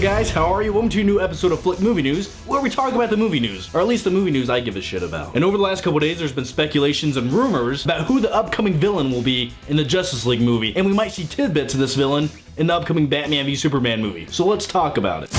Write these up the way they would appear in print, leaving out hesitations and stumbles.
up guys, how are you? Welcome to a new episode of Flick Movie News, where we talk about the movie news, or at least the movie news I give a shit about. And over the last couple days there's been speculations and rumors about who the upcoming villain will be in the Justice League movie, and we might see tidbits of this villain in the upcoming Batman v Superman movie. So let's talk about it.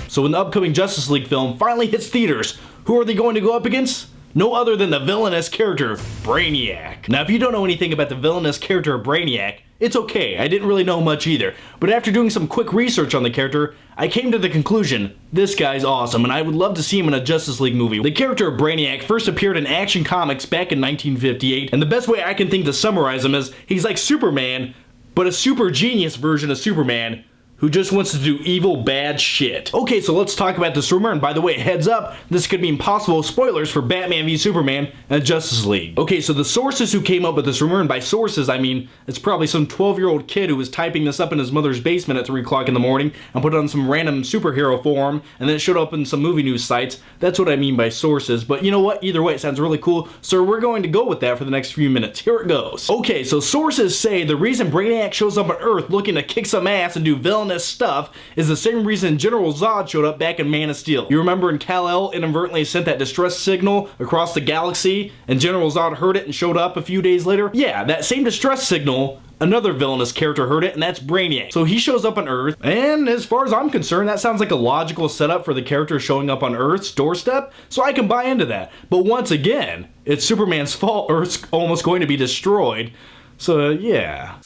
So when the upcoming Justice League film finally hits theaters, who are they going to go up against? No other than the villainous character, Brainiac. Now if you don't know anything about the villainous character of Brainiac, it's okay, I didn't really know much either. But after doing some quick research on the character, I came to the conclusion, this guy's awesome and I would love to see him in a Justice League movie. The character of Brainiac first appeared in Action Comics back in 1958, and the best way I can think to summarize him is, he's like Superman, but a super genius version of Superman, who just wants to do evil, bad shit. Okay, so let's talk about this rumor, and by the way, heads up, this could mean possible spoilers for Batman v Superman and Justice League. Okay, so the sources who came up with this rumor, and by sources I mean it's probably some 12-year-old kid who was typing this up in his mother's basement at 3 o'clock in the morning and put it on some random superhero forum, and then it showed up in some movie news sites. That's what I mean by sources, but you know what? Either way, it sounds really cool, so we're going to go with that for the next few minutes. Here it goes. Okay, so sources say the reason Brainiac shows up on Earth looking to kick some ass and do villainous stuff is the same reason General Zod showed up back in Man of Steel. You remember when Kal-El inadvertently sent that distress signal across the galaxy and General Zod heard it and showed up a few days later? Yeah, that same distress signal, another villainous character heard it, and that's Brainiac. So he shows up on Earth, and as far as I'm concerned, that sounds like a logical setup for the character showing up on Earth's doorstep, so I can buy into that. But once again, it's Superman's fault Earth's almost going to be destroyed, so yeah.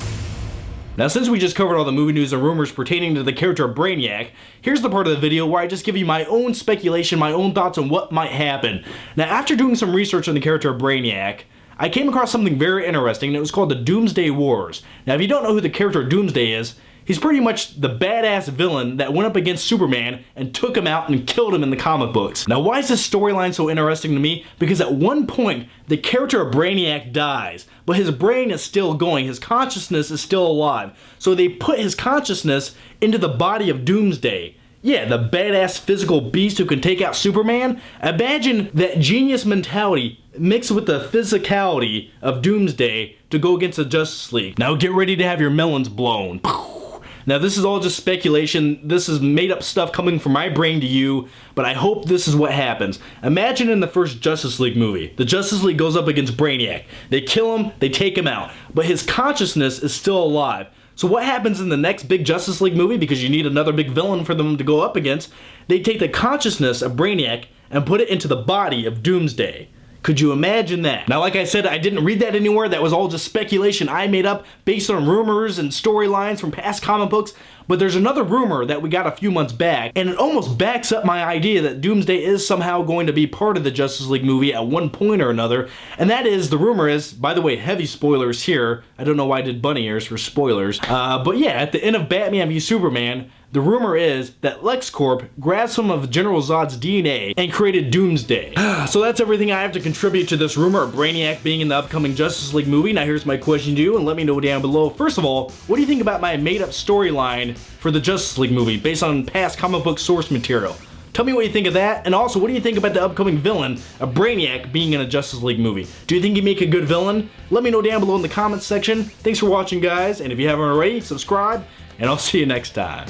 Now since we just covered all the movie news and rumors pertaining to the character of Brainiac, here's the part of the video where I just give you my own speculation, my own thoughts on what might happen. Now after doing some research on the character of Brainiac, I came across something very interesting, and it was called the Doomsday Wars. Now if you don't know who the character of Doomsday is, he's pretty much the badass villain that went up against Superman and took him out and killed him in the comic books. Now why is this storyline so interesting to me? Because at one point, the character of Brainiac dies, but his brain is still going, his consciousness is still alive. So they put his consciousness into the body of Doomsday. Yeah, the badass physical beast who can take out Superman. Imagine that genius mentality mixed with the physicality of Doomsday to go against the Justice League. Now get ready to have your melons blown. Now this is all just speculation, this is made up stuff coming from my brain to you, but I hope this is what happens. Imagine in the first Justice League movie, the Justice League goes up against Brainiac. They kill him, they take him out, but his consciousness is still alive. So what happens in the next big Justice League movie, because you need another big villain for them to go up against, they take the consciousness of Brainiac and put it into the body of Doomsday. Could you imagine that? Now like I said, I didn't read that anywhere, that was all just speculation I made up based on rumors and storylines from past comic books, but there's another rumor that we got a few months back, and it almost backs up my idea that Doomsday is somehow going to be part of the Justice League movie at one point or another, and that is, the rumor is, by the way, heavy spoilers here, I don't know why I did bunny ears for spoilers, but yeah, at the end of Batman v Superman, the rumor is that LexCorp grabbed some of General Zod's DNA and created Doomsday. So that's everything I have to contribute to this rumor of Brainiac being in the upcoming Justice League movie. Now here's my question to you, and let me know down below. First of all, what do you think about my made-up storyline for the Justice League movie based on past comic book source material? Tell me what you think of that, and also what do you think about the upcoming villain of Brainiac being in a Justice League movie? Do you think he'd make a good villain? Let me know down below in the comments section. Thanks for watching guys, and if you haven't already, subscribe, and I'll see you next time.